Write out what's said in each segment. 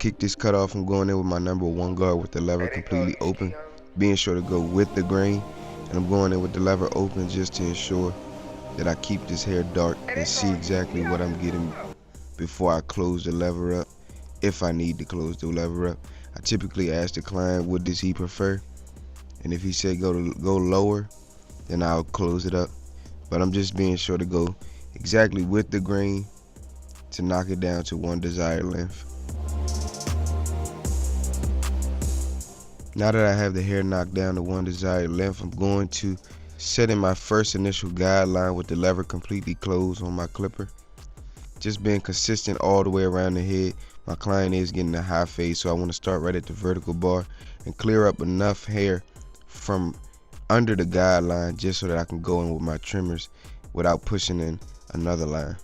kick this cut off, I'm going in with my number 1 guard with the lever completely open, being sure to go with the grain, and I'm going in with the lever open just to ensure that I keep this hair dark and see exactly what I'm getting before I close the lever up, if I need to close the lever up. I typically ask the client what does he prefer, and if he said go lower, then I'll close it up. But I'm just being sure to go exactly with the grain to knock it down to one desired length. Now that I have the hair knocked down to one desired length, I'm going to set in my first initial guideline with the lever completely closed on my clipper. Just being consistent all the way around the head. My client is getting a high fade, so I want to start right at the vertical bar and clear up enough hair from under the guideline just so that I can go in with my trimmers without pushing in another line.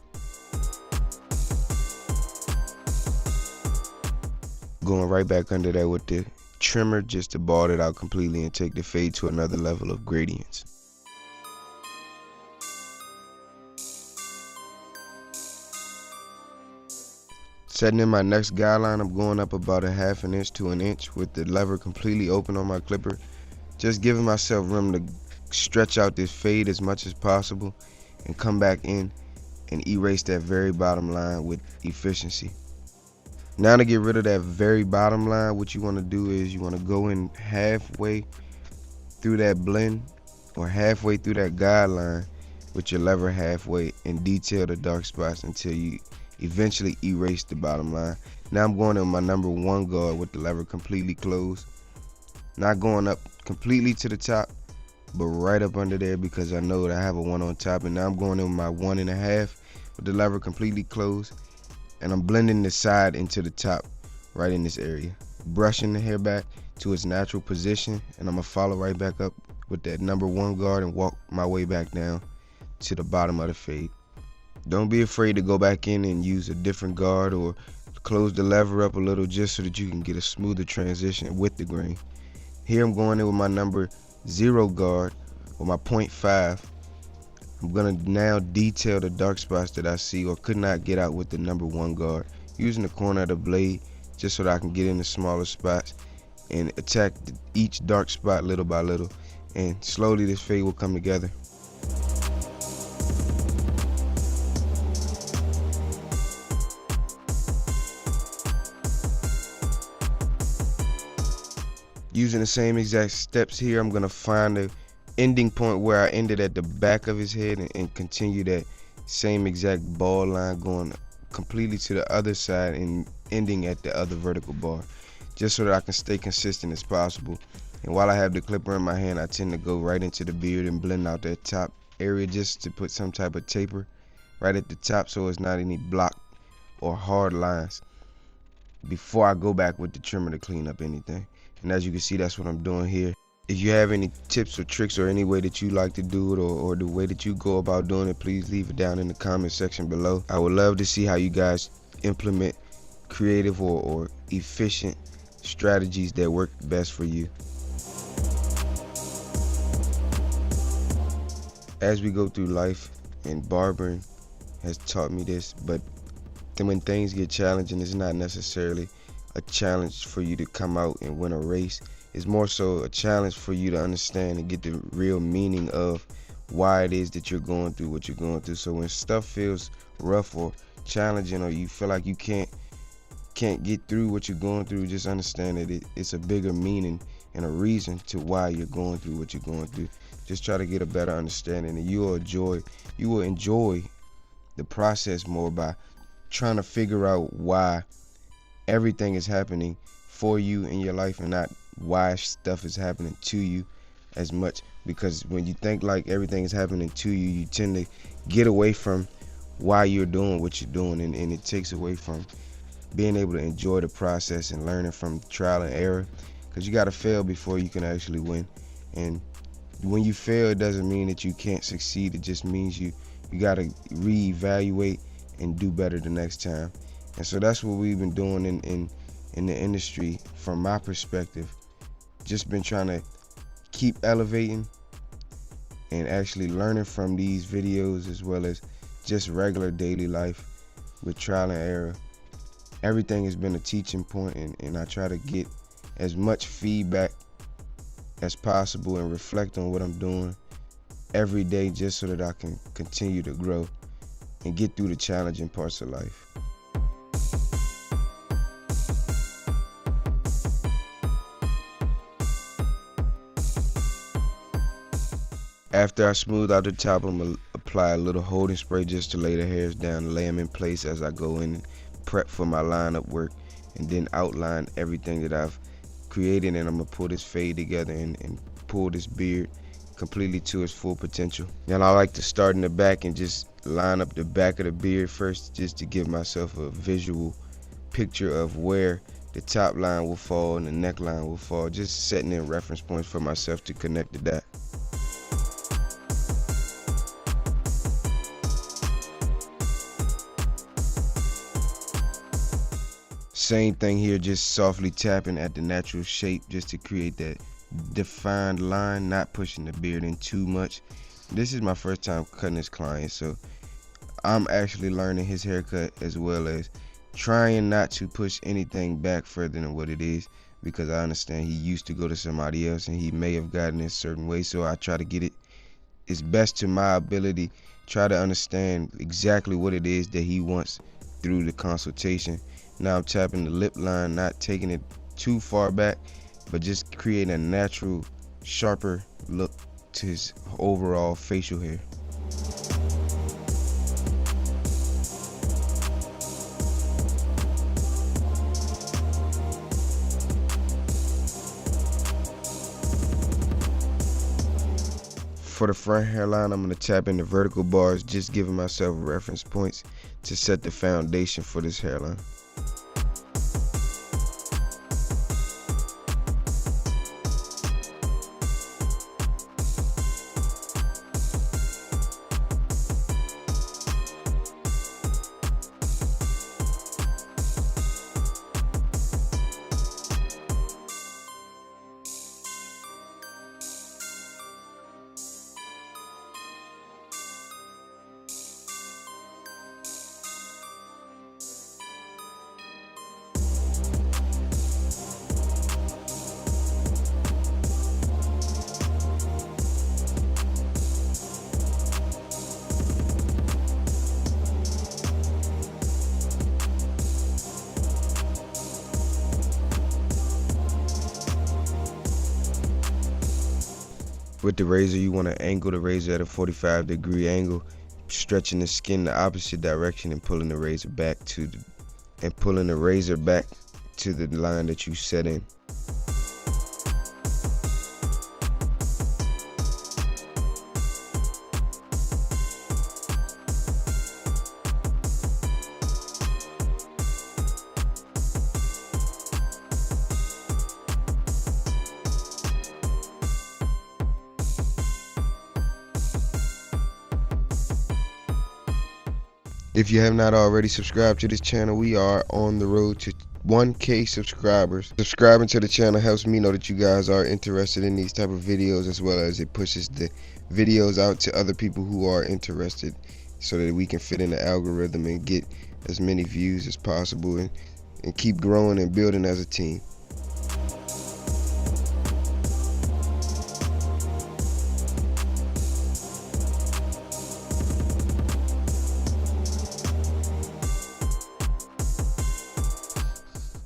Going right back under there with the trimmer just to bar it out completely and take the fade to another level of gradients. Setting in my next guideline, I'm going up about a ½ an inch to an inch with the lever completely open on my clipper, just giving myself room to stretch out this fade as much as possible and come back in and erase that very bottom line with efficiency. Now to get rid of that very bottom line, what you want to do is you want to go in halfway through that blend or halfway through that guideline with your lever halfway and detail the dark spots until you eventually erase the bottom line. Now I'm going in my number 1 guard with the lever completely closed. Not going up completely to the top, but right up under there because I know that I have a 1 on top. And now I'm going in with my 1.5 with the lever completely closed. And I'm blending the side into the top right in this area. Brushing the hair back to its natural position. And I'm going to follow right back up with that number 1 guard and walk my way back down to the bottom of the fade. Don't be afraid to go back in and use a different guard or close the lever up a little just so that you can get a smoother transition with the grain. Here I'm going in with my number 0 guard with my 0.5. I'm going to now detail the dark spots that I see or could not get out with the number 1 guard, using the corner of the blade just so that I can get in the smaller spots and attack each dark spot little by little, and slowly this fade will come together. Using the same exact steps here, I'm going to find the ending point where I ended at the back of his head and continue that same exact ball line going completely to the other side and ending at the other vertical bar, just so that I can stay consistent as possible. And while I have the clipper in my hand, I tend to go right into the beard and blend out that top area just to put some type of taper right at the top so it's not any block or hard lines before I go back with the trimmer to clean up anything. And as you can see, that's what I'm doing here. If you have any tips or tricks or any way that you like to do it or the way that you go about doing it, please leave it down in the comment section below. I would love to see how you guys implement creative or efficient strategies that work best for you. As we go through life, and barbering has taught me this, but when things get challenging, it's not necessarily a challenge for you to come out and win a race. It's more so a challenge for you to understand and get the real meaning of why it is that you're going through what you're going through. So when stuff feels rough or challenging, or you feel like you can't get through what you're going through, just understand that it's a bigger meaning and a reason to why you're going through what you're going through. Just try to get a better understanding, and you will enjoy the process more by trying to figure out why everything is happening for you in your life and not why stuff is happening to you as much. Because when you think like everything is happening to you, you tend to get away from why you're doing what you're doing, and it takes away from being able to enjoy the process and learning from trial and error, because you got to fail before you can actually win. And when you fail, it doesn't mean that you can't succeed. It just means you got to reevaluate and do better the next time. And so that's what we've been doing in the industry from my perspective. Just been trying to keep elevating and actually learning from these videos, as well as just regular daily life with trial and error, Everything has been a teaching point, and I try to get as much feedback as possible and reflect on what I'm doing every day just so that I can continue to grow and get through the challenging parts of life. After I smooth out the top, I'm going to apply a little holding spray just to lay the hairs down and lay them in place as I go in and prep for my lineup work, and then outline everything that I've created, and I'm going to pull this fade together and pull this beard completely to its full potential. And I like to start in the back and just line up the back of the beard first, just to give myself a visual picture of where the top line will fall and the neckline will fall, just setting in reference points for myself to connect to that. Same thing here, just softly tapping at the natural shape just to create that defined line, not pushing the beard in too much. This is my first time cutting this client, so I'm actually learning his haircut as well as trying not to push anything back further than what it is, because I understand he used to go to somebody else and he may have gotten it a certain way, so I try to get it as best to my ability, try to understand exactly what it is that he wants through the consultation. Now I'm tapping the lip line, not taking it too far back, but just creating a natural, sharper look to his overall facial hair. For the front hairline, I'm going to tap in the vertical bars, just giving myself reference points to set the foundation for this hairline. With the razor, you want to angle the razor at a 45-degree angle, stretching the skin the opposite direction and pulling the razor back to the line that you set in. If you have not already subscribed to this channel, we are on the road to 1K subscribers. Subscribing to the channel helps me know that you guys are interested in these type of videos, as well as it pushes the videos out to other people who are interested, so that we can fit in the algorithm and get as many views as possible and keep growing and building as a team.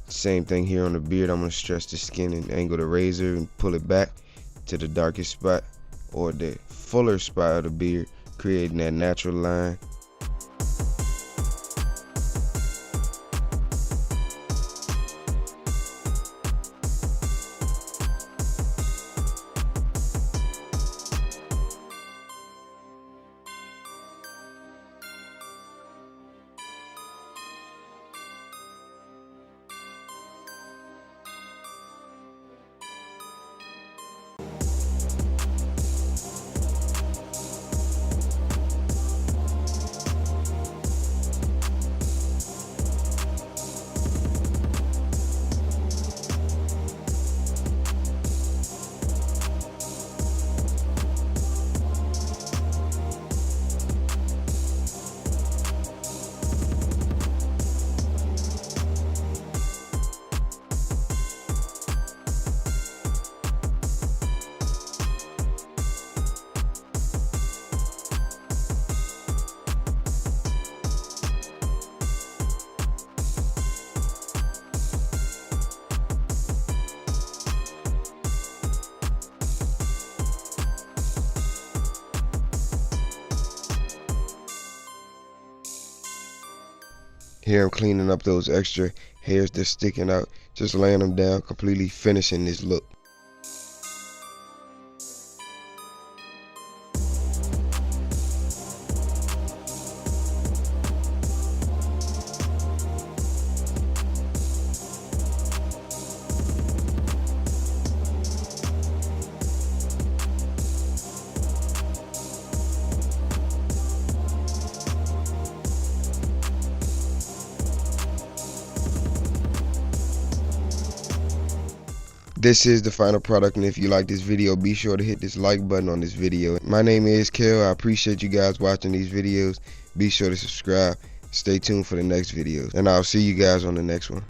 Same thing here on the beard. I'm going to stretch the skin and angle the razor and pull it back to the darkest spot or the fuller spot of the beard, creating that natural line. Here I'm cleaning up those extra hairs that's sticking out, just laying them down, completely finishing this look. This is the final product, and if you like this video, be sure to hit this like button on this video. My name is Kel. I appreciate you guys watching these videos. Be sure to subscribe. Stay tuned for the next videos, and I'll see you guys on the next one.